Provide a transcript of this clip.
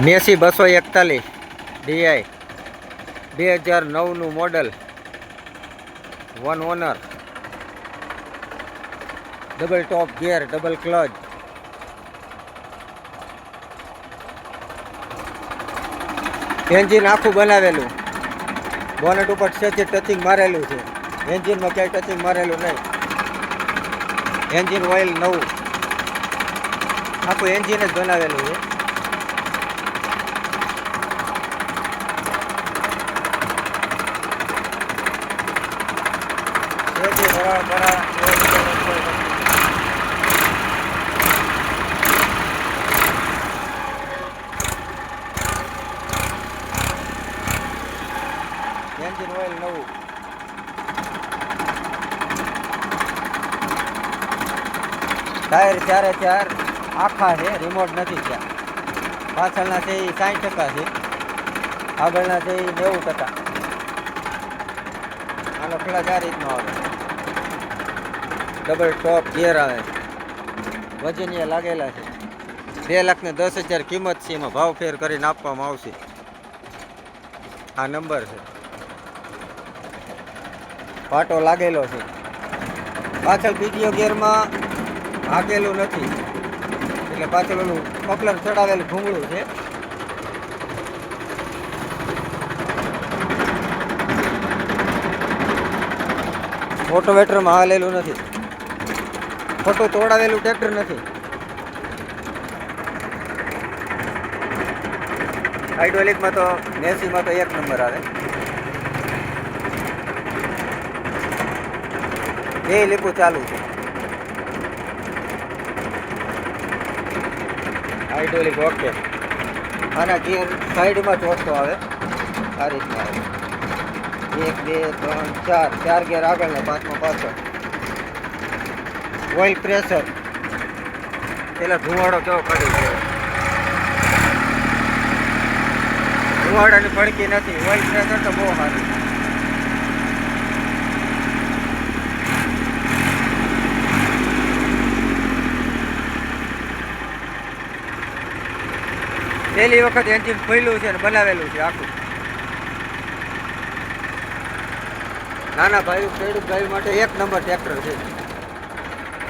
Massey 241 DI 2009નું model, 1 owner, double top gear, double clutch, engine આખું બનાવેલું, bonnet ઉપર સેચી ટચિંગ મારેલું છે, એન્જિનમાં ક્યાંય ટચિંગ મારેલું નહીં, એન્જિન ઓઇલ નવું, આખું એન્જિન જ બનાવેલું છે. એન્જિન ઓઇલ નવું, ટાયર 4 આખા છે, રિમોટ નથી ત્યાં. પાછળના છે એ 60% છે, આગળના છે એ 90%. આનો ક્લચ આ રીતનો આવે, ડબલ ટોપ ગિયર આવે, વજનિયા લાગેલા છે. 2,10,000 કિંમત છે, એમાં ભાવ ફેર કરીને આપવામાં આવશે. આ નંબર છે, પાટો લાગેલો છે. પાછળ બીજો ગિયરમાં હાકેલું નથી, એટલે પાછળ ઓલું પકલર ચડાવેલું ભૂંગળું છે. ઓટોવેટરમાં હાલેલું નથી, ખોટું તોડાવેલું ટ્રેક્ટર નથી. હાઇડ્રોલિકમાં તો મેસીમાં તો 1 નંબર આવે. બે લીપું ચાલુ છે. Hydraulic okay. આના ગિયર સાઈડમાં ચોથો આવે, આ રીતના આવે. 1 2 3 4 ગિયર આગળ ને 5માં પાછળ. ઓઇલ પ્રેશર, પેલા ધુવાડો કેવો કાઢી ગયો, ધુવાડાની પડકી નથી. ઓઇલ પ્રેશર તો બહુ સારું. પહેલી વખત એન્જિન ખોલ્યું છે અને બનાવેલું છે આખું. નાના ભાઈ ખેડૂત ભાઈ માટે 1 નંબર ટ્રેક્ટર છે.